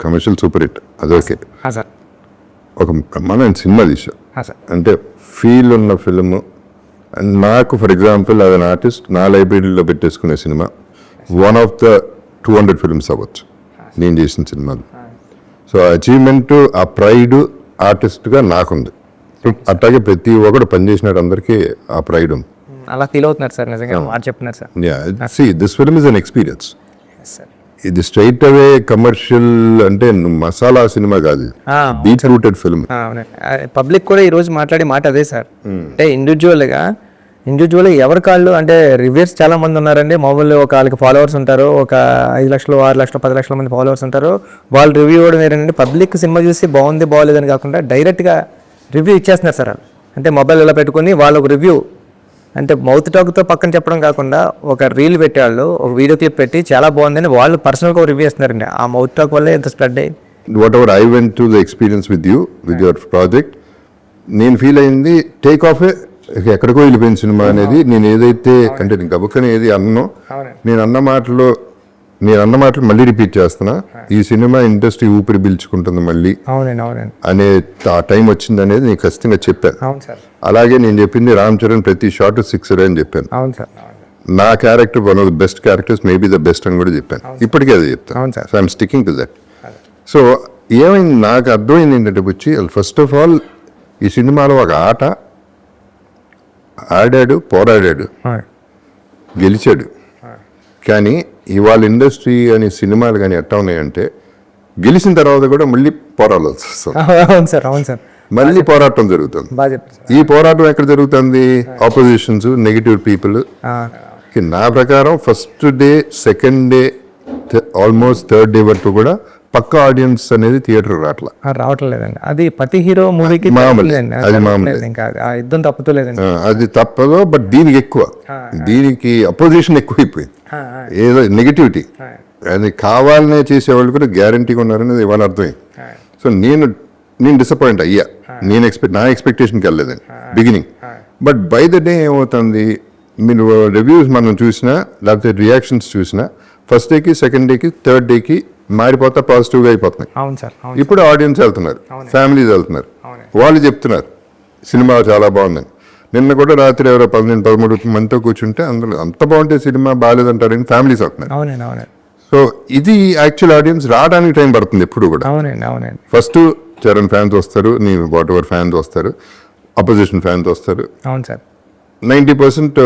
Commercial super hit అది okay. Sir ఒక బ్రహ్మాండమైన సినిమా తీసాం సార్ అంటే ఫీల్ ఉన్న ఫిల్మ్. నాకు ఫర్ ఎగ్జాంపుల్ అది అన్ ఆర్టిస్ట్ నా లైబ్రరీలో పెట్టేసుకునే సినిమా వన్ ఆఫ్ ద 200 ఫిల్మ్స్ అవ్వచ్చు నేను చేసిన సినిమాలు. సో అచీవ్మెంట్ ఆ ప్రైడ్ ఆర్టిస్ట్గా నాకుంది. అట్లాగే ప్రతి ఒక్కడు పనిచేసినాడు అందరికీ ఆ ప్రైడ్ ఉంది. అలా ఫీల్ అవుతున్నారు సార్ నిజంగా మాట చెప్తున్నారు sir. See this film is an experience. Sir ఇది స్ట్రైట్ అవే కమర్షియల్ అంటే మసాలా సినిమా కాదు, డీప్ రూటెడ్ ఫిల్మ్. పబ్లిక్ కూడా ఈ రోజు మాట్లాడే మాట అదే సార్. అంటే ఇండివిజువల్గా ఎవరి కాళ్ళు అంటే రివ్యూర్స్ చాలా మంది ఉన్నారండి. మామూలు ఒక వాళ్ళకి ఫాలోవర్స్ ఉంటారు, ఒక 5 లక్షలు 6 లక్షలు 10 లక్షల మంది ఫాలోవర్స్ ఉంటారు. వాళ్ళు రివ్యూ ఇవ్వడం ఏంటంటే పబ్లిక్ సినిమా చూసి బాగుంది బాగోలేదని కాకుండా డైరెక్ట్గా రివ్యూ ఇచ్చేస్తున్నారు సార్. అంటే మొబైల్ ఇలా పెట్టుకుని వాళ్ళకు రివ్యూ అంటే మౌత్ టాక్తో పక్కన చెప్పడం కాకుండా ఒక రీల్ పెట్టేవాళ్ళు ఒక వీడియో క్లిప్ పెట్టి చాలా బాగుందని వాళ్ళు పర్సనల్గా ఒక రివ్యూ ఇస్తున్నారండి. ఆ మౌత్ టాక్ వల్లే ఎంత స్ప్రెడ్ అయ్యి what ever I went to the experience with you with your project, నేను ఫీల్ అయింది టేక్ ఆఫ్ ఎక్కడికో వెళ్ళిపోయిన సినిమా అనేది. నేను ఏదైతే అంటే నేను గబుక్కని ఏది అన్నో నేను అన్న మాటలు మళ్ళీ రిపీట్ చేస్తున్నా. ఈ సినిమా ఇండస్ట్రీ ఊపిరి పీల్చుకుంటుంది మళ్ళీ అనే ఆ టైం వచ్చింది అనేది నేను ఖచ్చితంగా చెప్పాను. అలాగే నేను చెప్పింది రామ్ చరణ్ ప్రతి షార్ట్ 6 అని చెప్పాను. నా character one of the best characters, maybe the best అని కూడా చెప్పాను. ఇప్పటికే అది చెప్తాను. So I'm sticking to that. So ఏమైంది నాకు అర్థమైంది ఏంటంటే బుచ్చి, ఫస్ట్ ఆఫ్ ఆల్ ఈ సినిమాలో ఒక ఆట ఆడాడు, పోరాడాడు, గెలిచాడు. కానీ ఇవాళ ఇండస్ట్రీ అని సినిమాలు కానీ ఎట్లా ఉన్నాయంటే గెలిచిన తర్వాత కూడా మళ్ళీ పోరాడాల్సి వస్తుంది. మళ్ళీ పోరాటం జరుగుతుంది. ఈ పోరాటం ఎక్కడ జరుగుతుంది? Opposition's, negative people. నా ప్రకారం first day, second day, almost third day వరకు కూడా పక్క ఆడియన్స్ అనేది థియేటర్ రావట్లేదండి. అది ప్రతి హీరో మూవీకి అది మామూలు, యుద్ధం తప్పుతలేదండి. అది తప్పదు. బట్ దీనికి ఎక్కువ, దీనికి అపోజిషన్ ఎక్కువైపోయింది. ఏదో నెగిటివిటీ అది కావాలనే చేసేవాళ్ళు కూడా గ్యారంటీగా ఉన్నారనేది ఇవాళ అర్థమైంది. సో నేను డిసప్పాయింట్ అయ్యా. నా ఎక్స్పెక్టేషన్కి వెళ్ళలేదండి beginning. But by the day ఏమవుతుంది, మీరు రివ్యూస్ మనం చూసినా లేకపోతే రియాక్షన్స్ చూసినా ఫస్ట్ డేకి, సెకండ్ డేకి, థర్డ్ డేకి మారిపోతా పాజిటివ్గా అయిపోతున్నాయి. ఇప్పుడు ఆడియన్స్ వెళ్తున్నారు, ఫ్యామిలీస్ వెళ్తున్నారు, వాళ్ళు చెప్తున్నారు సినిమా చాలా బాగుందని. నిన్న కూడా రాత్రి ఎవరో 12-13 మందితో కూర్చుంటే అందులో అంత బాగుంటే సినిమా బాగాలేదంటారని ఫ్యామిలీస్ అవుతున్నారు. సో ఇది యాక్చువల్ ఆడియన్స్ రావడానికి టైం పడుతుంది ఎప్పుడు కూడా. ఫస్ట్ చరణ్ ఫ్యాన్స్ వస్తారు, నీ వాట్ ఎవర్ ఫ్యాన్స్ వస్తారు, అపోజిషన్ ఫ్యాన్స్ వస్తారు. 90%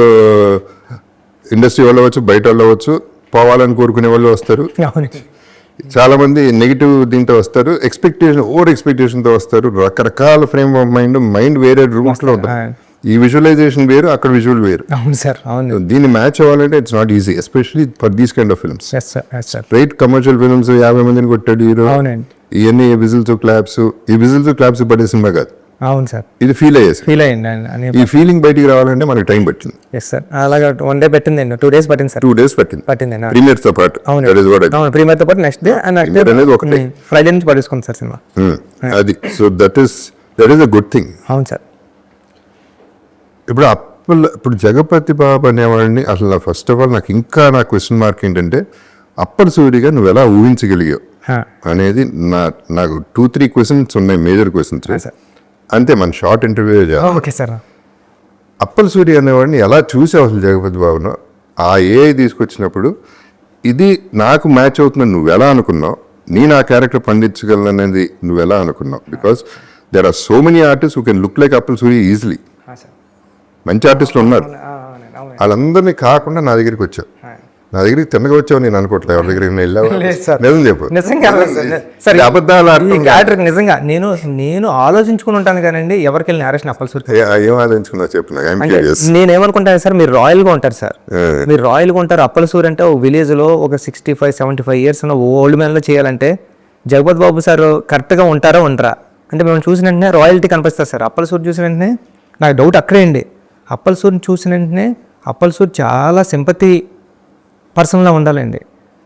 ఇండస్ట్రీ వాళ్ళు అవ్వచ్చు, బయట వాళ్ళు అవ్వచ్చు, పోవాలని కోరుకునే వాళ్ళు వస్తారు. చాలా మంది నెగిటివ్ దీంతో వస్తారు, ఓవర్ ఎక్స్పెక్టేషన్తో వస్తారు. రకరకాల ఫ్రేమ్ ఆఫ్ మైండ్ వేరే రూమ్స్ లో ఉంటాయి. ఈ విజువలైజేషన్ వేరు, అక్కడ విజువల్ వేరు. దీన్ని మ్యాచ్ అవ్వాలంటే it's not easy, especially for these kind of films. Right, commercial films 50 మందిని కొట్టాడు హీరో, ఇవన్నీ విజిల్స్ క్లాప్స్ పడే సినిమా కాదు. అవును సార్, ఇది ఫీల్ అయ్యింది. ఈ ఫీలింగ్ బయటికి రావాలంటే మనకి టైం పట్టింది. అలాగా 1 డే పట్టింది, 2 days పట్టింది సార్. 2 days పట్టింది ప్రీమియర్ తో పాటు. ప్రీమియర్ తో పాటు నెక్స్ట్ డే అనేది ఒకటి ఫ్రైడే నుంచి పట్టేసుకుంది సార్ సినిమా. అది so that is a good thing. అవును సార్. ఇప్పుడు జగపతి బాబు అనేవాడిని అసలు ఫస్ట్ ఆఫ్ ఆల్ నా క్వశ్చన్ మార్క్ ఏంటంటే అప్పటి సూరిగా నువ్వు ఎలా ఊహించగలిగావు అనేది నాకు 2-3 క్వశ్చన్స్ ఉన్నాయి, మేజర్ క్వశ్చన్స్. అంతే, మన షార్ట్ ఇంటర్వ్యూ చేయాలి. అప్పల్ సూరి అనేవాడిని ఎలా చూసావు అసలు జగపతి బాబును? ఆ ఏఐ తీసుకొచ్చినప్పుడు ఇది నాకు మ్యాచ్ అవుతుందని నువ్వు ఎలా అనుకున్నావు? నేను ఆ క్యారెక్టర్ పండించగలను అనేది నువ్వు ఎలా అనుకున్నావు? Because there are so many artist who can look like Appal Suri easily. మంచి ఆర్టిస్టులు ఉన్నారు, వాళ్ళందరినీ కాకుండా నా దగ్గరికి వచ్చావు. నా దగ్గరికి తిన్నగా వచ్చావు నేను అనుకోవట్లేదు. ఎవరి దగ్గరికి నిజం చెప్పు. నిజంగా నేను ఆలోచించుకుని ఉంటాను కానండి ఎవరికి వెళ్ళి నేరేషన్ అప్పల్ సూరి ఏం ఆలోచించుకున్నా చెప్పు. నేనేమనుకుంటాను సార్, మీరు రాయల్ గా ఉంటారు సార్, మీరు రాయల్ గా ఉంటారు. అప్పల్ సూరి అంటే ఒక విలేజ్ లో ఒక 65-75 years ఉన్న ఓల్డ్ మ్యాన్ లో చేయాలంటే జగపతి బాబు సార్ కరెక్ట్ గా ఉంటారా ఉండరా అంటే మేము చూసిన వెంటనే రాయల్టీ కనిపిస్తారు సార్. అప్పల్ సూరి చూసిన వెంటనే నాకు డౌట్ అక్కడే అండి. అప్పల్ సూరిని చూసిన వెంటనే అప్పల్ సూరి చాలా సింపతి పర్సన్లా ఉండాలండి.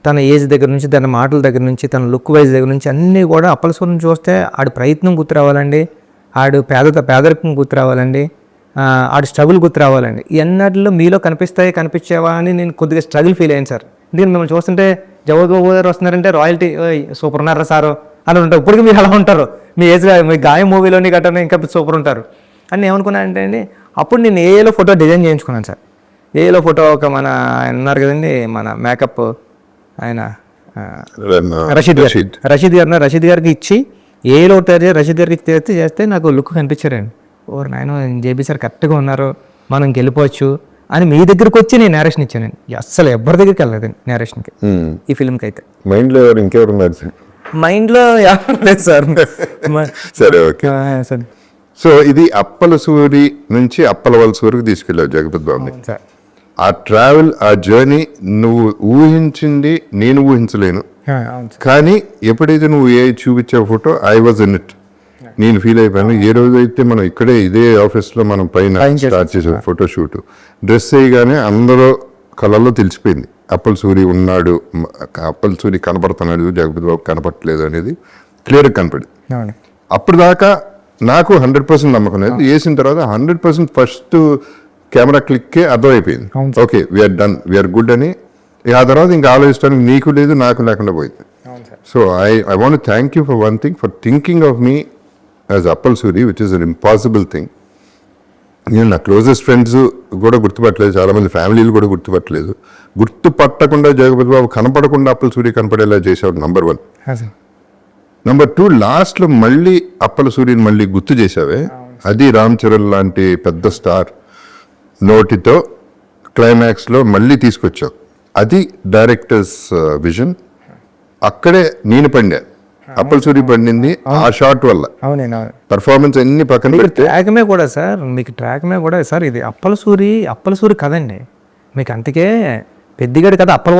తన ఏజ్ దగ్గర నుంచి, తన మాటల దగ్గర నుంచి, తన లుక్ వైజ్ దగ్గర నుంచి అన్నీ కూడా అప్పల్ సూరిని చూస్తే ఆడి ప్రయత్నం గుర్తు రావాలండి, ఆడు పేదరికం గుర్తు రావాలండి, ఆడు స్ట్రగుల్ గుర్తు రావాలండి. ఎన్నట్లో మీలో కనిపించేవా అని నేను కొద్దిగా స్ట్రగుల్ ఫీల్ అయ్యాను సార్. ఎందుకంటే మిమ్మల్ని చూస్తుంటే జగపతి బాబు గారు వస్తున్నారంటే రాయల్టీ సూపర్ ఉన్నారా సారు అని ఉంటారు. ఇప్పటికీ మీరు అలా ఉంటారు, మీ ఏజ్లో మీ గాయం మూవీలోని గట్రా ఇంకా సూపర్ ఉంటారు అని ఏమనుకున్నానంటే అండి, అప్పుడు నేను ఏఏలో ఫోటో డిజైన్ చేయించుకున్నాను సార్. ఏఏలో ఫోటో ఒక మన ఆయన ఉన్నారు కదండి, మన మేకప్ ఆయన రషీద్ గారికి ఇచ్చి ఏలో రషీద్ గారికి చేస్తే నాకు లుక్ కనిపించారండి. ఓరు నాయన జేబీ సార్ కరెక్ట్గా ఉన్నారు, మనం వెళ్ళిపోవచ్చు అని మీ దగ్గరికి వచ్చి నేను నేరేషన్ ఇచ్చానండి. అస్సలు ఎవరి దగ్గరికి వెళ్ళలేదండి నేరేషన్కి, ఈ ఫిల్మ్కి అయితే. మైండ్లో ఇంకెవరు ఉన్నారు సార్? మైండ్లో ఎవరు లేదు సార్. సరే, ఓకే సార్. సో ఇది అప్పల సూరి నుంచి అప్పల వలస వరకు తీసుకెళ్ళావు జగపతి బాబుని. ఆ ట్రావెల్, ఆ జర్నీ నువ్వు ఊహించింది నేను ఊహించలేను. కానీ ఎప్పుడైతే నువ్వు ఏ చూపించే photo I was in it, నేను ఫీల్ అయిపోయాను. ఏ రోజు అయితే మనం ఇక్కడే ఇదే ఆఫీస్లో మనం పైన స్టార్ట్ చేసాం ఫోటో షూట్, డ్రెస్ వేయగానే అందరూ కళ్ళల్లో తెలిసిపోయింది అప్పల సూరి ఉన్నాడు, అప్పల సూరి కనపడుతున్నాడు, జగపతి బాబు కనపడట్లేదు అనేది క్లియర్గా కనపడింది. అప్పుడు దాకా నాకు 100% నమ్మకం లేదు. వేసిన తర్వాత 100% ఫస్ట్ కెమెరా క్లిక్కే అర్థమైపోయింది, okay we're done, we're good అని. ఆ తర్వాత ఇంకా ఆలోచించడానికి నీకు లేదు నాకు లేకుండా పోయింది. So I want thank you for one thing, for thinking of me as Appal Suri, which is an impossible thing. నేను నా క్లోజెస్ట్ ఫ్రెండ్స్ కూడా గుర్తుపట్టలేదు, చాలామంది ఫ్యామిలీలు కూడా గుర్తుపట్టలేదు. గుర్తుపట్టకుండా జగపతి బాబు కనపడకుండా అప్పల సూరి కనపడేలా చేసేవాడు నంబర్ 1. నంబర్ 2, లాస్ట్లో మళ్ళీ అప్పల సూరిని మళ్ళీ గుర్తు చేసావే, అది రామ్ చరణ్ లాంటి పెద్ద స్టార్ నోటితో క్లైమాక్స్లో మళ్ళీ తీసుకొచ్చావు. అది డైరెక్టర్స్ విజన్. అక్కడే నేను పండా, అప్పల సూరి పండింది ఆ షాట్ వల్ల. పర్ఫార్మెన్స్ అన్ని పక్కన పెడితే ట్రాక్మే కూడా సార్, మీకు ట్రాక్మే కూడా సార్ ఇది అప్పల సూరి కదండి మీకు. అందుకే పెద్దిగడి కదా అప్పల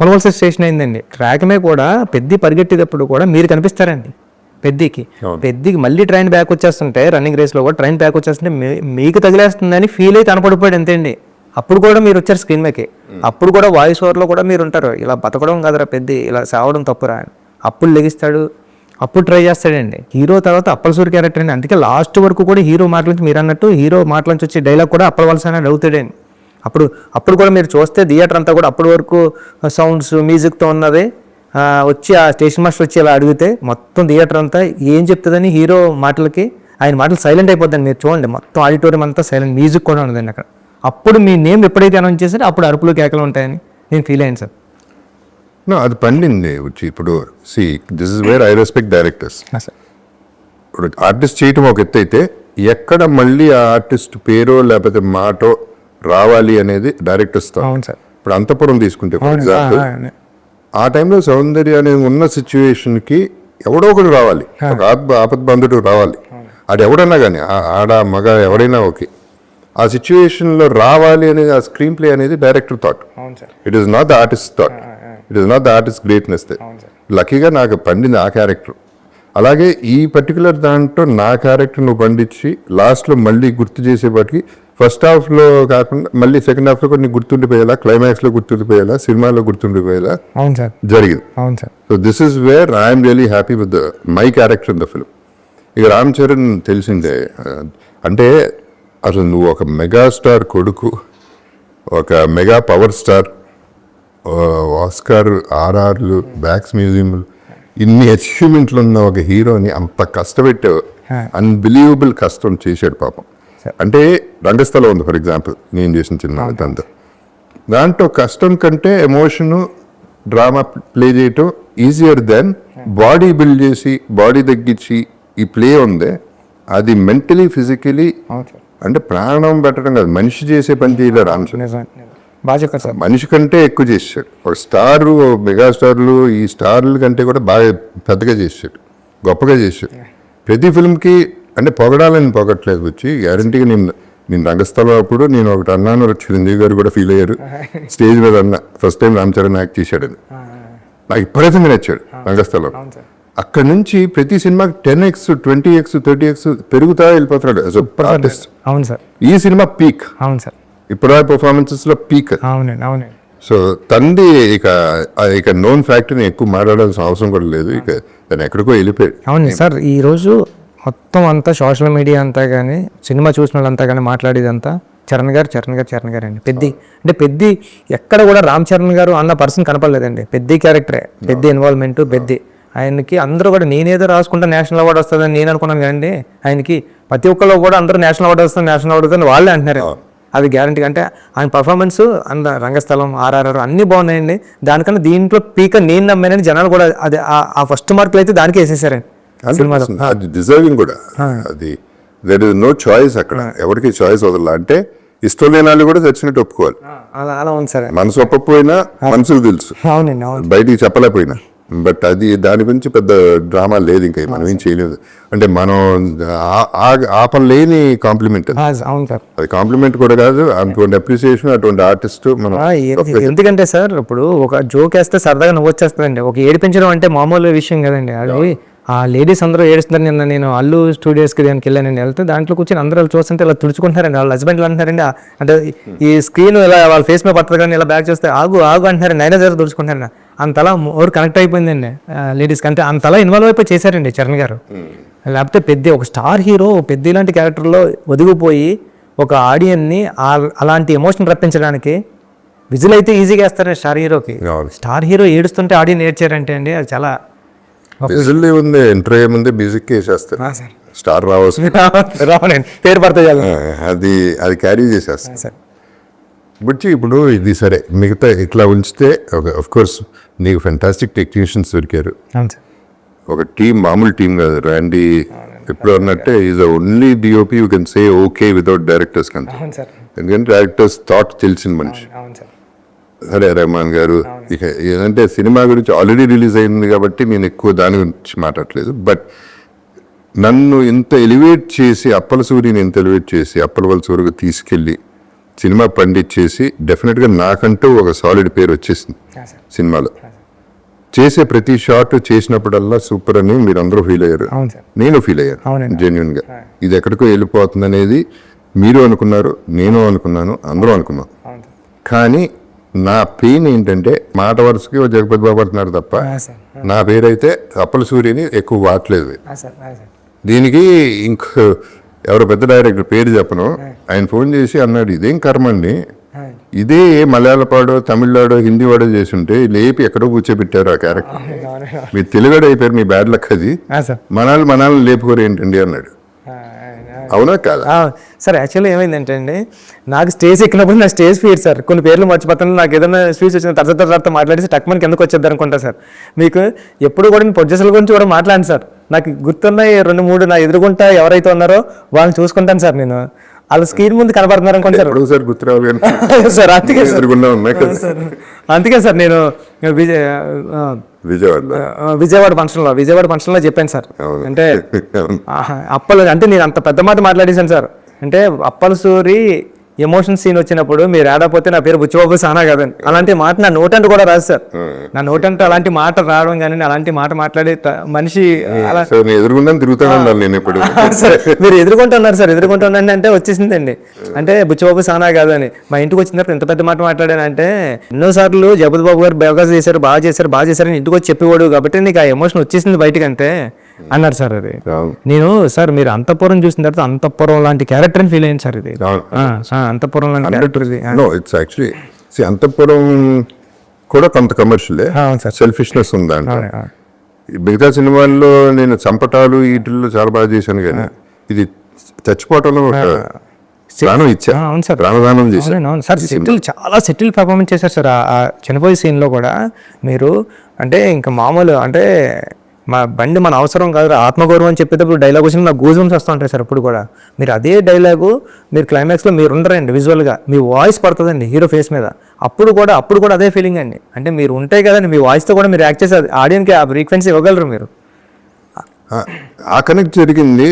వలస స్టేషన్ అయిందండి. ట్రాక్మే కూడా పెద్ది పరిగెట్టేటప్పుడు కూడా మీరు కనిపిస్తారండి పెద్దికి మళ్ళీ ట్రైన్ బ్యాక్ వచ్చేస్తుంటే, రన్నింగ్ రేస్లో కూడా ట్రైన్ బ్యాక్ వచ్చేస్తుంటే మీకు తగిలేస్తుందని ఫీల్ అయితే కనపడిపోయాడు అంతే అండి. అప్పుడు కూడా మీరు వచ్చారు స్క్రీన్ మీదకి, అప్పుడు కూడా వాయిస్ ఓవర్లో కూడా మీరు ఉంటారు, ఇలా బతకడం కదరా పెద్ద, ఇలా సావడం తప్పురా అని. అప్పుడు లెగిస్తాడు, అప్పుడు ట్రై చేస్తాడండి. హీరో తర్వాత అప్పల సూరి క్యారెక్టర్ అండి. అందుకే లాస్ట్ వరకు కూడా హీరో మాటల నుంచి మీరు అన్నట్టు హీరో మాటల నుంచి వచ్చే డైలాగ్ కూడా అప్పల వలస అనేది అవుతాడండి. అప్పుడు కూడా మీరు చూస్తే థియేటర్ అంతా కూడా అప్పటి వరకు సౌండ్స్ మ్యూజిక్తో ఉన్నది, వచ్చి ఆ స్టేషన్ మాస్టర్ వచ్చి ఇలా అడిగితే మొత్తం థియేటర్ అంతా ఏం చెప్తుందని హీరో మాటలకి ఆయన మాటలు సైలెంట్ అయిపోద్దండి. మీరు చూడండి మొత్తం ఆడిటోరియం అంతా సైలెంట్, మ్యూజిక్ కూడా ఉండదండి అక్కడ. అప్పుడు మీ నేమ్ ఎప్పుడైతే అనౌన్స్ చేశారో అప్పుడు అరుపులు కేకలు ఉంటాయని నేను ఫీల్ అయ్యాను సార్. అది పండింది వచ్చి. ఇప్పుడు this is where I respect directors. ఇప్పుడు ఆర్టిస్ట్ చేయటం ఒక ఎత్తు అయితే, ఎక్కడ మళ్ళీ ఆ ఆర్టిస్ట్ పేరో లేకపోతే మాటో రావాలి అనేది డైరెక్టర్స్తో. ఇప్పుడు అంతపురం తీసుకుంటే ఫర్ ఎగ్జాంపుల్, ఆ టైంలో సౌందర్య అనేది ఉన్న సిచ్యువేషన్కి ఎవడో ఒకటి రావాలి, ఒక ఆపద్ బంధుడు రావాలి. అది ఎవడన్నా కానీ ఆడ మగ ఎవరైనా ఓకే, ఆ సిచ్యువేషన్లో రావాలి అనేది ఆ స్క్రీన్ ప్లే అనేది director thought. It is not the artist thought, it is not the artist greatness. లక్కీగా నాకు పండింది ఆ క్యారెక్టర్. అలాగే ఈ పర్టికులర్ దాంట్లో నా క్యారెక్టర్ నువ్వు పండించి లాస్ట్లో మళ్ళీ గుర్తు చేసేపాటికి ఫస్ట్ హాఫ్లో కాకుండా మళ్ళీ సెకండ్ హాఫ్లో కూడా నీకు గుర్తుండిపోయేలా, క్లైమాక్స్లో గుర్తుండిపోయేలా, సినిమాలో గుర్తుండిపోయేలా జరిగింది. So this is where I'm really happy with my character in the film. ఇక రామ్ చరణ్ తెలిసిందే, అంటే అసలు నువ్వు ఒక మెగాస్టార్ కొడుకు, ఒక మెగా పవర్ స్టార్, ఆస్కార్, ఆర్ఆర్లు, బ్యాక్స్ మ్యూజియంలు, ఇన్ని అచీవ్మెంట్లు ఉన్న ఒక హీరోని అంత కష్టపెట్టావు. అన్బిలీవబుల్ కష్టం చేశాడు పాపం. అంటే రంగస్థలం ఉంది ఫర్ ఎగ్జాంపుల్, నేను చేసిన చిన్న దాంట్లో కష్టం కంటే ఎమోషను, డ్రామా ప్లే చేయటం ఈజియర్ దెన్ బాడీ బిల్డ్ చేసి బాడీ తగ్గించి ఈ ప్లే ఉందే, అది మెంటలీ ఫిజికలీ అంటే ప్రాణం పెట్టడం కాదు, మనిషి చేసే పని చేయలే రామ్ చరణ్. మనిషి కంటే ఎక్కువ చేసాడు. ఒక స్టారు, మెగాస్టార్లు, ఈ స్టార్ల కంటే కూడా బాగా పెద్దగా చేసాడు, గొప్పగా చేసాడు. ప్రతి ఫిల్మ్కి అంటే పొగడాలని పొగట్లేదు వచ్చి, గ్యారంటీగా నేను రంగస్థలం అప్పుడు నేను ఒకటి అన్నాను, చిరంజీవి గారు కూడా ఫీల్ అయ్యారు. స్టేజ్ మీద అన్న first time Ram Charan act చేశాడని నాకు విపరీతంగా నచ్చాడు రంగస్థలం. అక్కడ నుంచి ప్రతి సినిమాకి 10x 20x 30x పెరుగుతా వెళ్ళిపోతున్నాడు యాజ్ అ ఆర్టిస్ట్. ఈ సినిమా పీక్, ఇప్పుడు పర్ఫార్మెన్సెస్ లో పీక్. సో తంది ఇక నోన్ ఫ్యాక్టరీని ఎక్కువ మాట్లాడాల్సిన అవసరం కూడా లేదు, ఇక తను ఎక్కడికో వెళ్ళిపోయాడు. అవును సార్, ఈ రోజు మొత్తం అంతా సోషల్ మీడియా అంతా కానీ, సినిమా చూసిన వాళ్ళంతా కానీ మాట్లాడేదంతా చరణ్ గారు అండి. పెద్ది అంటే పెద్ది ఎక్కడ కూడా రామ్ చరణ్ గారు అన్న పర్సన్ కనపడలేదండి. పెద్ది క్యారెక్టరే, పెద్ది ఇన్వాల్వ్మెంట్, పెద్ది ఆయనకి అందరూ కూడా నేనేదో రాసుకుంటా నేషనల్ అవార్డు వస్తుందని నేను అనుకున్నాను కదండి. ఆయనకి ప్రతి ఒక్కళ్ళు కూడా అందరూ నేషనల్ అవార్డు వస్తుంది వాళ్ళే అంటున్నారు. అది గ్యారంటీ. అంటే ఆయన పర్ఫార్మెన్స్ అంత రంగస్థలం, ఆర్ఆర్ఆర్ అన్నీ బాగున్నాయండి. దానికన్నా దీంట్లో పీక నేను నమ్మానని జనాలు కూడా అది ఆ ఫస్ట్ మార్కులు అయితే దానికే వేసేసారండి సినిమాలో. అది డిజర్వింగ్ కూడా. అది దేర్ ఇస్ నో చాయిస్ అక్కడ, ఎవరికి చాయిస్ వదల. అంటే ఇష్టం లేని వాళ్ళు కూడా చచ్చినట్టు ఒప్పుకోవాలి. అలా ఉంది సార్. మనసు ఒప్పకపోయినా మనసుకు తెలుసు, అవునండి, అవును. బయటికి చెప్పలేకపోయినా. బట్ అది దాని గురించి పెద్ద డ్రామా లేదు, ఇంకా మనం ఏం చేయలేదు. అంటే మనం ఆపలేని కాంప్లిమెంట్. అవును సార్. అది కాంప్లిమెంట్ కూడా కాదు, అటువంటి అప్రిసియేషన్, అటువంటి ఆర్టిస్ట్ మనం. ఎందుకంటే సార్ ఇప్పుడు ఒక జోక్ వేస్తే సరదాగా నవ్వు వచ్చేస్తుందండి. ఒక ఏడిపించడం అంటే మామూలు విషయం కదండి. అది ఆ లేడీస్ అందరూ ఏడుస్తున్నారు. నిన్న నేను అల్లు స్టూడియోస్కి దానికి వెళ్ళానండి. వెళ్తే దాంట్లో కూర్చొని అందరూ చూస్తుంటే ఇలా తుడుచుకుంటున్నారండి. వాళ్ళ హస్బెండ్లు అంటున్నారండి, అంటే ఈ స్క్రీన్ ఇలా వాళ్ళ ఫేస్ మీద పడుతుంది కానీ ఇలా బ్యాక్ చేస్తే ఆగు అంటున్నారండి. అయినా దగ్గర తుడుచుకుంటారండి. అంతలా ఓవర్ కనెక్ట్ అయిపోయిందండి లేడీస్కి. అంటే అంతలా ఇన్వాల్వ్ అయిపోయి చేశారండి చరణ్ గారు. లేకపోతే ఒక స్టార్ హీరో పెద్ద ఇలాంటి క్యారెక్టర్లో ఒదిగిపోయి ఒక ఆడియన్ని అలాంటి ఎమోషన్ రప్పించడానికి విజిల్ అయితే ఈజీగా వేస్తారండి స్టార్ హీరోకి. స్టార్ హీరో ఏడుస్తుంటే ఆడియన్ ఏడ్చారంటే అండి అది చాలా విజిల్ ఉంది. ఎంటర్ అయ్యే ముందే మ్యూజిక్ వేసేస్తారు, స్టార్ రావాల్సింది పేరు పడతాయి, అది క్యారీ చేసేస్తారు. బుచ్చి ఇప్పుడు ఇది సరే, మిగతా ఇట్లా ఉంచితే ఆఫ్ కోర్స్ నీకు ఫెంటాస్టిక్ టెక్నీషియన్స్ దొరికారు. ఒక టీం, మామూలు టీం కాదు. ర్యాండీ ఎప్పుడు అన్నట్టే is only DOP you can say okay without directors కంటే. ఎందుకంటే డైరెక్టర్స్ థాట్ తెలిసిన మనిషి. సరే రెహమాన్ గారు. ఇక ఏదంటే సినిమా గురించి ఆల్రెడీ రిలీజ్ అయింది కాబట్టి నేను ఎక్కువ దాని గురించి మాట్లాడలేదు. బట్ నన్ను ఇంత ఎలివేట్ చేసి, అప్పల సూరిని ఇంత ఎలివేట్ చేసి అప్పల సూరికి తీసుకెళ్ళి సినిమా పండించేసి డెఫినెట్గా నాకంటూ ఒక సాలిడ్ పేరు వచ్చేసింది సినిమాలో. చేసే ప్రతి షాట్ చేసినప్పుడల్లా సూపర్ అని మీరు అందరూ ఫీల్ అయ్యారు, నేను ఫీల్ అయ్యాను జెన్యున్ గా. ఇది ఎక్కడికో వెళ్ళిపోతుంది అనేది మీరు అనుకున్నారు, నేను అనుకున్నాను, అందరూ అనుకున్నాం. కానీ నా పెయిన్ ఏంటంటే మాట వరుసకి జగపతి బాబు అంటున్నారు తప్ప నా పేరైతే అప్పల సూర్యని ఎక్కువ వాడలేదు. దీనికి ఇంకో ఎవరో పెద్ద డైరెక్టర్ పేరు చెప్పను, ఆయన ఫోన్ చేసి అన్నాడు, ఇదేం కర్మండి, ఇదే మలయాళపాడో తమిళనాడో హిందీ వాడో చేసి ఉంటే లేపి ఎక్కడో కూర్చోబెట్టారు ఆ క్యారెక్టర్. మీరు తెలుగుడు అయిపోయారు, మీ బ్యాడ్ లక్ అది, మనాలు లేపుకోరు ఏంటండి అన్నాడు. అవునా కాదా? సార్ యాక్చువల్లీ ఏమైందంటే అండి, నాకు స్టేజ్ ఎక్కినప్పుడు నా స్టేజ్ ఫీడ్ సార్ కొన్ని పేర్లు మర్చిపోతాను. నాకు ఏదైనా స్పీచ్ వచ్చిన తర్వాత మాట్లాడేసి టక్మన్కి ఎందుకు వచ్చేద్దాం అనుకుంటా సార్. మీకు ఎప్పుడు కూడా నేను ప్రొడ్యూసర్ల గురించి కూడా మాట్లాడాను సార్. నాకు గుర్తున్నాయి 2-3 నా ఎదురుగుంటా ఎవరైతే ఉన్నారో వాళ్ళని చూసుకుంటాను సార్. నేను వాళ్ళ స్క్రీన్ ముందు కనబడుతున్నారు అనుకోండి సార్. సార్ అందుకే సార్ నేను విజయవాడ ఫంక్షన్లో చెప్పాను సార్. అంటే అంటే నేను అంత పెద్ద మాట మాట్లాడేశాను సార్. అంటే అప్పల సూరి ఎమోషన్ సీన్ వచ్చినప్పుడు మీరు ఏడాపోతే నా పేరు బుచ్చిబాబు సానా కదండి, అలాంటి మాట నా నోటంట కూడా రాదు సార్. నా నోటంట అలాంటి మాట రావడం కానీ అలాంటి మాట మాట్లాడే మనిషి మీరు ఎదుర్కొంటున్నారు సార్. ఎదుర్కొంటున్నాను అంటే వచ్చేసిందండి. అంటే బుచ్చిబాబు సానా కాదని మా ఇంటికి వచ్చిన తర్వాత ఎంత పెద్ద మాట మాట్లాడానంటే, ఎన్నోసార్లు జగపతి బాబు గారు బాగా చేశారు ఇంటికి వచ్చి చెప్పేవాడు కాబట్టి నీకు ఆ ఎమోషన్ వచ్చేసింది బయటకు అంతే అన్నారు సార్. అది నేను సార్ మీరు అంతఃపురం చూసిన తర్వాత అంతఃపురం లాంటి క్యారెక్టర్ అని ఫీల్ అయ్యింది సార్. ఇది అంతఃపురం లాంటి క్యారెక్టర్. అంతఃపురం కూడా కొంత కమర్షియల్ సెల్ఫిష్నెస్ ఉంది అంటే. మిగతా సినిమాల్లో నేను చంపటాలు వీటిల్లో చాలా బాగా చేశాను, కానీ ఇది చచ్చిపోవటంలో ప్రాణదానం చేశాను సార్. చాలా సెటిల్ పర్ఫార్మెన్స్ చేశారు సార్ ఆ చనిపోయే సీన్ లో కూడా. మీరు అంటే ఇంకా మామూలు అంటే మా బండి మన అవసరం కాదు ఆత్మగౌరవం అని చెప్పేటప్పుడు డైలాగ్ వచ్చిన నాకు గూజ్ బంప్స్ వస్తూ ఉంటాయి సార్. అప్పుడు కూడా మీరు అదే డైలాగు మీరు క్లైమాక్స్లో మీరు ఉండరండి, విజువల్గా మీ వాయిస్ పడుతుందండి హీరో ఫేస్ మీద. అప్పుడు కూడా అదే ఫీలింగ్ అండి. అంటే మీరు ఉంటాయి కదండి, మీ వాయిస్తో కూడా మీరు యాక్ట్ చేసి ఆడియన్కి ఆ ఫ్రీక్వెన్సీ ఇవ్వగలరు మీరు. ఆ కనెక్ట్ జరిగింది.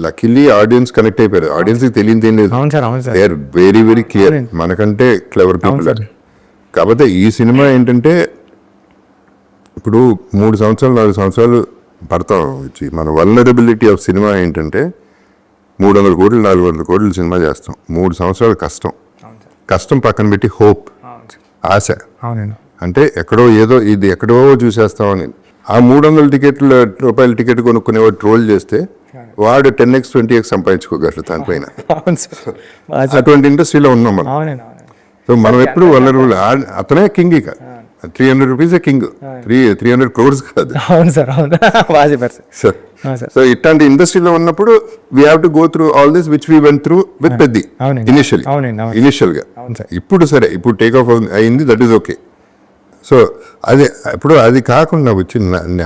లక్కీలీ ఆడియన్స్ కనెక్ట్ అయిపోయారు. ఆడియన్స్కి తెలియదు ఏం లేదు. అవును sir. They are very very clear, మనకంటే క్లెవర్ పీపుల్. కాకపోతే ఈ సినిమా ఏంటంటే ఇప్పుడు 3 సంవత్సరాలు 4 సంవత్సరాలు పడతాం వచ్చి. మన వల్నరబిలిటీ ఆఫ్ సినిమా ఏంటంటే 300 కోట్లు 400 కోట్లు సినిమా చేస్తాం. 3 సంవత్సరాలు కష్టం పక్కన పెట్టి హోప్, ఆశ. అంటే ఎక్కడో ఏదో ఇది ఎక్కడో చూసేస్తామని ఆ 300 రూపాయల టికెట్ కొనుక్కునేవాడు ట్రోల్ చేస్తే వాడు 10x 20x సంపాదించుకోగలరు దానిపైన. అవును సార్. అటువంటి ఇండస్ట్రీలో ఉన్నాం మనం. అవునండి అవునండి. సో మనం ఎప్పుడు అతనే కింగ్. ఇక 300 రూపీసే కింగ్, 300 crores కాదు. అవును సార్ అవును. బాగా చెప్పారు సార్. సార్ సో ఇట్లాంటి ఇండస్ట్రీలో ఉన్నప్పుడు we have to go through all this which we went through with Peddi అవునండి. ఇనిషియల్ అవునండి అవును. ఇనిషియల్ గా. అవును సార్. ఇప్పుడు సరే, ఇప్పుడు టేక్ ఆఫ్ అయింది, దట్ ఈస్ ఓకే. సో అదే ఇప్పుడు అది కాకుండా వచ్చి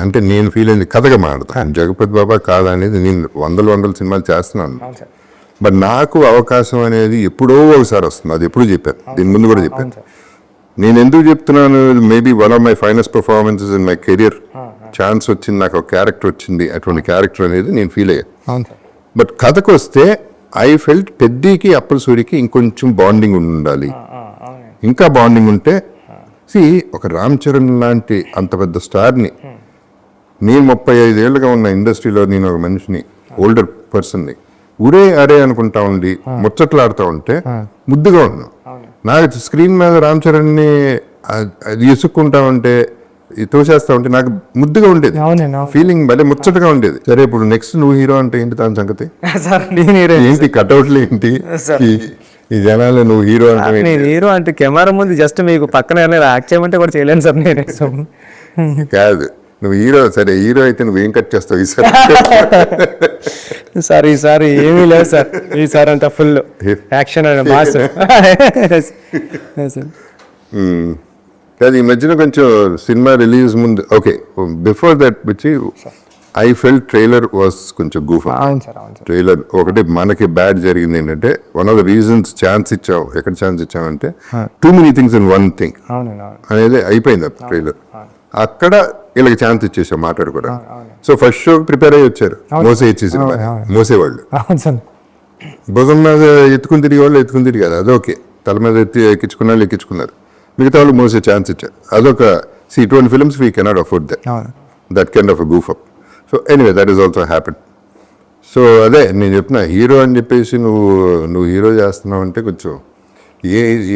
అంటే నేను ఫీల్ అయింది కథగా మాడతాను. జగపతి బాబా కాదా అనేది నేను వందల సినిమాలు చేస్తున్నాను. అవును సార్. బట్ నాకు అవకాశం అనేది ఎప్పుడో ఒకసారి వస్తుంది. అది ఎప్పుడు చెప్పాను, దీని ముందు కూడా చెప్పాను. నేను ఎందుకు చెప్తున్నాను, maybe one of my finest performances in my career. Chance వచ్చింది, నాకు ఒక క్యారెక్టర్ వచ్చింది, అటువంటి క్యారెక్టర్ అనేది నేను ఫీల్ అయ్యాను. అవును సార్. బట్ కథకు వస్తే ఐ ఫెల్ట్ పెద్దికి అప్పల సూరికి ఇంకొంచెం బాండింగ్ ఉండాలి. ఇంకా బాండింగ్ ఉంటే ఒక రామ్ చరణ్ లాంటి అంత పెద్ద స్టార్ని, నేను 35 ఏళ్ళుగా ఉన్న ఇండస్ట్రీలో నేను ఒక మనిషిని, ఓల్డర్ పర్సన్ని ఉరే అరే అనుకుంటా ఉండి ముచ్చట్లాడుతూ ఉంటే ముద్దుగా ఉన్నాను. నాకు స్క్రీన్ మీద రామ్ చరణ్ని ఇసుక్కుంటా ఉంటే, తోసేస్తా ఉంటే నాకు ముద్దుగా ఉండేది, ఫీలింగ్ భలే ముచ్చటగా ఉండేది. సరే ఇప్పుడు నెక్స్ట్ నువ్వు హీరో అంటే ఏంటి దాని సంగతి? ఏంటి కట్అవుట్లు ఏంటి, ఈ జనాలు నువ్వు హీరో అంటే? నేను హీరో అంటే కెమెరా ముందు జస్ట్ మీకు పక్కన యాక్ట్ చేయమంటే కూడా చేయలేను సార్ నేను. కాదు, నువ్వు హీరో, సరే హీరో అయితే నువ్వేం కట్ చేస్తావు ఈసారి? సార్ ఈసారి ఏమీ లేదు సార్, ఈసారి అంతా ఫుల్ యాక్షన్ అండ్ మాస్. కాదు, ఈ మధ్యన కొంచెం సినిమా రిలీజ్ ముందు, ఓకే బిఫోర్ దట్ వచ్చి ఐ ఫెల్ట్ ట్రైలర్ వాస్ కొంచెం గూఫ్. ట్రైలర్ ఒకటి మనకి బ్యాడ్ జరిగింది ఏంటంటే, one of the reasons chance ఇచ్చావు, ఎక్కడ ఛాన్స్ ఇచ్చావంటే too many things in one thing అనేది అయిపోయింది ట్రైలర్. అక్కడ వీళ్ళకి ఛాన్స్ ఇచ్చేసాం మాట్లాడుకోవడం. సో ఫస్ట్ షో ప్రిపేర్ అయ్యి వచ్చారు, మోసే ఇచ్చేసి మోసేవాళ్ళు, భుజం మీద ఎత్తుకుని తిరిగే వాళ్ళు ఎత్తుకుని తిరిగారు, అదొకే. తల మీద ఎక్కించుకున్న వాళ్ళు ఎక్కించుకున్నారు, మిగతా వాళ్ళు మోసే ఛాన్స్ ఇచ్చారు. అదొక ఇటువంటి films we cannot afford that kind of a goof up. So anyway that is also happen. So అదే నేను చెప్తున్నా, హీరో అని చెప్పేసి నువ్వు హీరో చేస్తున్నావు అంటే కొంచెం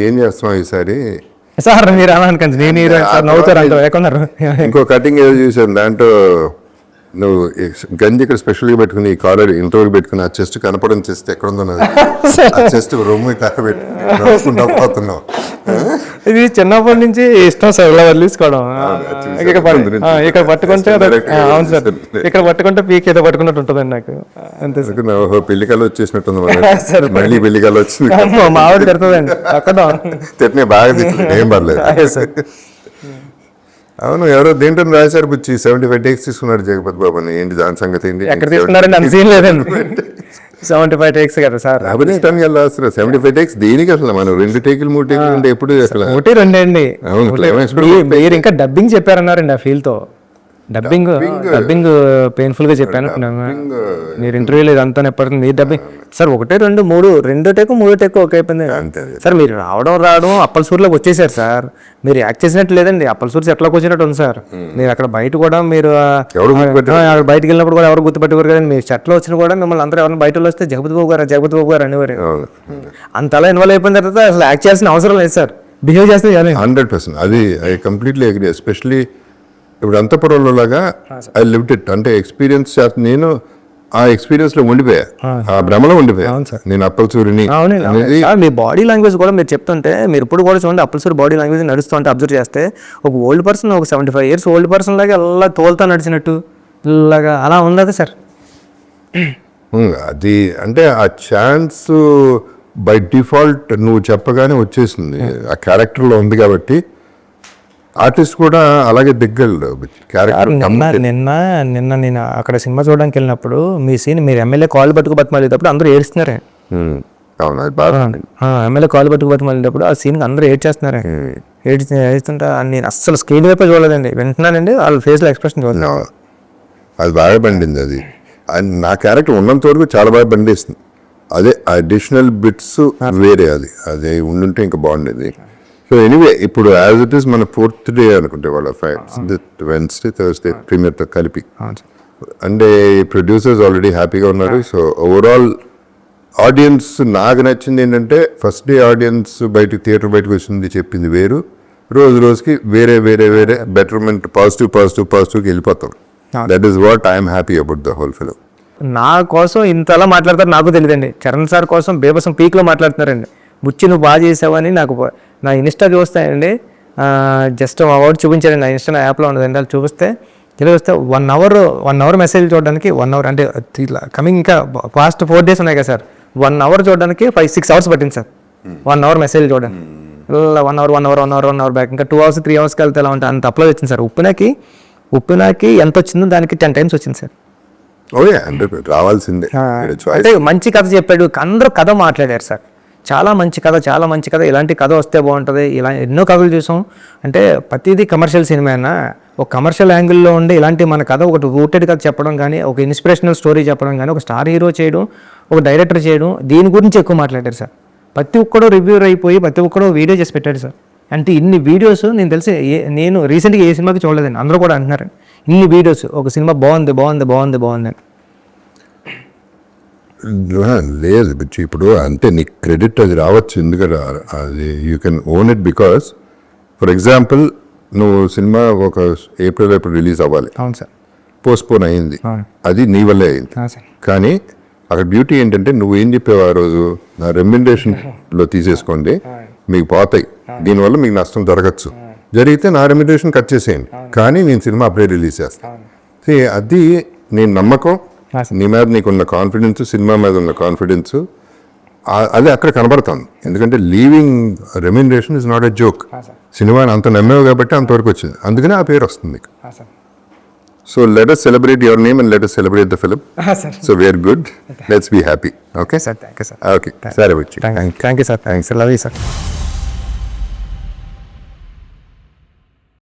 ఏం చేస్తున్నావు ఈసారి సార్? మీరు అలా అనుకోండి, నేను హీరో నవ్వుతారు అంటారు ఎక్కడున్నారు. ఇంకో కటింగ్ ఏదో చూసాను, దాంట్లో నువ్వు గంజి ఇక్కడ స్పెషల్గా పెట్టుకుని ఈ కాలర్ ఇంటర్వ్యూ పెట్టుకుని ఆ చెస్ట్ కనపడని చెస్ట్ ఎక్కడ ఉందో చెస్ట్ రూమ్ పోతున్నావు. ఇది చిన్నప్పటి నుంచి ఇష్టం సార్, ఇలా వదిలేసుకోవడం. ఇక్కడ పట్టుకుంటే అవును సార్, ఇక్కడ పట్టుకుంటే పీక్ ఏదో పట్టుకున్నట్టు ఉంటుందండి నాకు. అంతే సార్. పెళ్లికలు వచ్చేసినట్టుంది, మళ్ళీ పెళ్లికలు వచ్చింది. మా ఆవిడ తిడుతుందండి అక్కడ, తిట్టిన బాగా తిట్టిన, ఏం పర్లేదు. అవును, ఎవరో దేంట్లో రాశారు బుచ్చి 75 takes తీసుకున్నాడు జగపతి బాబు అని. ఏంటి దాని సంగతి ఏంటి? ఎక్కడ తీసుకున్నారండి? అంత సీన్ లేదండి. 75 takes కదా సార్, అభినిష్టానికి వెళ్ళాల్సిన 75 takes దేనికి? అసలు మనం 2 టేకులు 3 టేకులు ఉంటే ఎప్పుడు అసలు 1 2 అండి. మీరు ఇంకా డబ్బింగ్ చెప్పారన్నారండి ఆ ఫీల్ తో. డబ్బింగ్ పెయిన్ఫుల్ గా చెప్పాను. మీరు ఇంటర్వ్యూలో ఇదంతా ఎప్పటికీ మీరు డబ్బింగ్ సార్ 1 2 3 టేకు 3 టేకు ఓకే అయిపోయింది సార్. మీరు రావడం అప్పలసూరులోకి వచ్చేసారు సార్. మీరు యాక్ట్ చేసినట్టు లేదండి, అప్పలసూరు సెట్లోకి వచ్చినట్టు ఉంది సార్. మీరు అక్కడ బయట కూడా మీరు బయటకు వెళ్ళినప్పుడు కూడా ఎవరు గుర్తుపెట్టుకోరు కదండి. మీరు సెట్లో వచ్చిన కూడా మిమ్మల్ని అందరూ ఎవరైనా బయట వస్తే జగపతి బాబు గారు అనేవారు. అంతలా ఇన్వాల్వ్ అయిపోయిన తర్వాత అసలు యాక్ట్ చేయాల్సిన అవసరం లేదు సార్, బిహేవ్ చేస్తే 100%. అది ఐ కంప్లీట్లీ అగ్రీ. ఎస్పెషలీ ఇప్పుడు అంతపురంలో లాగా ఐ లివ్డ్ ఇట్. అంటే ఎక్స్పీరియన్స్ నేను ఆ ఎక్స్పీరియన్స్ లో ఉండిపోయా, ఆ భ్రమలో ఉండిపోయా నేను అప్పలసూరిని. మీ బాడీ లాంగ్వేజ్ కూడా మీరు చెప్తుంటే, మీరు ఇప్పుడు కూడా చూడండి అప్పలసూరి బాడీ లాంగ్వేజ్ నడుస్తుంటే అబ్జర్వ్ చేస్తే, ఒక ఓల్డ్ పర్సన్, ఒక 75 years ఓల్డ్ పర్సన్ లాగా అలా తోలుతా నడిచినట్టు ఇలాగా అలా ఉండదు సార్. అది అంటే ఆ ఛాన్స్ బై డిఫాల్ట్ నువ్వు చెప్పగానే వచ్చేసింది, ఆ క్యారెక్టర్లో ఉంది కాబట్టి ఆర్టిస్ట్ కూడా అలాగే దిగ్గలు క్యారెక్టర్. నిన్న నేను అక్కడ సినిమా చూడడానికి వెళ్ళినప్పుడు మీ సీన్, మీరు ఎమ్మెల్యే కాల్ పట్టుకు బతిమాలేటప్పుడు అందరూ ఏడుస్తున్నారే. అవును, అది బాగా ఎమ్మెల్యే కాల్ పట్టుకు బతిమాలేటప్పుడు ఆ సీన్కి అందరూ ఏడ్చేస్తున్నారే. ఏడుస్తుంటే నేను అస్సలు స్క్రీన్ వైపే చూడలేదండి, వింటున్నానండి వాళ్ళ ఫేస్లో ఎక్స్ప్రెషన్ చూడలేదు. అది బాగా పండింది. అది నా క్యారెక్టర్ ఉన్నంత వరకు చాలా బాగా పండిస్తుంది. అదే అడిషనల్ బిట్స్ వేరే, అది ఉండుంటే ఇంకా బాగుండేది. సో ఎనీవే ఇప్పుడు యాజ్ ఇట్ ఈస్ మన 4th day అనుకుంటే వాళ్ళ Wednesday Thursday ప్రీమియర్తో కలిపి. అంటే ప్రొడ్యూసర్స్ ఆల్రెడీ హ్యాపీగా ఉన్నారు. సో ఓవరాల్ ఆడియన్స్ నాకు నచ్చింది ఏంటంటే, ఫస్ట్ డే ఆడియన్స్ థియేటర్ బయటకు వచ్చింది చెప్పింది వేరు, రోజుకి వేరే బెటర్మెంట్, పాజిటివ్కి వెళ్ళిపోతాం. That is what I'm happy about the whole film. నా కోసం ఇంతలా మాట్లాడతారు నాకు తెలియదండి. చరణ్ సార్ కోసం బేబసం పీక్లో మాట్లాడుతున్నారండి. బుచ్చి నువ్వు బాగా చేసావని నాకు నా ఇన్స్టా చూస్తాయండి, జస్ట్ అవార్డు చూపించారండి. నా ఇన్స్టా నా యాప్లో ఉన్నదండి, అది చూపిస్తే తెలిస్తే 1 అవర్ మెసేజ్ చూడడానికి 1 అవర్ అంటే ఇట్లా కమింగ్ ఇంకా పాస్ట్ 4 days ఉన్నాయి కదా సార్, 1 అవర్ చూడడానికి 5-6 hours పట్టింది సార్. 1 అవర్ మెసేజ్ చూడడానికి ఇలా 1 అవర్ బ్యాక్, ఇంకా 2 hours 3 hours వెళ్తే ఎలా ఉంటుంది అంత అప్లోడ్ వచ్చింది సార్. ఉప్పినాకి ఎంత వచ్చిందో దానికి 10 times వచ్చింది సార్. అంటే రావాల్సిందే. అంటే మంచి కథ చెప్పాడు, అందరూ కథ మాట్లాడారు సార్. చాలా మంచి కథ, ఇలాంటి కథ వస్తే బాగుంటుంది. ఇలా ఎన్నో కథలు చూసాం. అంటే ప్రతిదీ కమర్షియల్ సినిమా అయినా ఒక కమర్షియల్ యాంగిల్లో ఉండి ఇలాంటి మన కథ ఒకటి రూటెడ్ కథ చెప్పడం కానీ, ఒక ఇన్స్పిరేషనల్ స్టోరీ చెప్పడం కానీ, ఒక స్టార్ హీరో చేయడం, ఒక డైరెక్టర్ చేయడం, దీని గురించి ఎక్కువ మాట్లాడారు సార్. ప్రతి ఒక్కడో రివ్యూర్ అయిపోయి ప్రతి ఒక్కడో వీడియో చేసి పెట్టాడు సార్. అంటే ఇన్ని వీడియోస్ నేను తెలిసి నేను రీసెంట్గా ఏ సినిమాకి చూడలేదండి, అందరూ కూడా అంటున్నారు ఇన్ని వీడియోస్ ఒక సినిమా బాగుంది అని. లేదు బుచ్చి, ఇప్పుడు అంటే నీకు క్రెడిట్ అది రావచ్చు, ఎందుకంటే అది you can own it. Because for example నువ్వు సినిమా ఒక ఏప్రిల్ రిలీజ్ అవ్వాలి, అవును సార్, పోస్ట్పోన్ అయింది, అది నీ వల్లే అయింది. కానీ అక్కడ బ్యూటీ ఏంటంటే నువ్వు ఏం చెప్పావు ఆ రోజు, నా రెమ్యునరేషన్లో తీసేసుకోండి, మీకు పోతాయి, దీనివల్ల మీకు నష్టం జరగచ్చు, జరిగితే నా రెమ్యునరేషన్ కట్ చేసేయండి, కానీ నేను సినిమా అప్పుడే రిలీజ్ చేస్తాను. అది నేను నమ్మకం, నీ మీద నీకున్న కాన్ఫిడెన్స్, సినిమా మీద ఉన్న కాన్ఫిడెన్స్, అది అక్కడ కనబడుతుంది. ఎందుకంటే leaving remuneration is not a joke. సినిమాని అంత నమ్మేవు కాబట్టి అంతవరకు వచ్చింది, అందుకనే ఆ పేరు వస్తుంది. So let us celebrate your name and let us celebrate the film. So we are good. Let's be happy. Okay? Sir, thank you, sir. Okay. Sir, thank you, sir. Thanks. I love you, sir.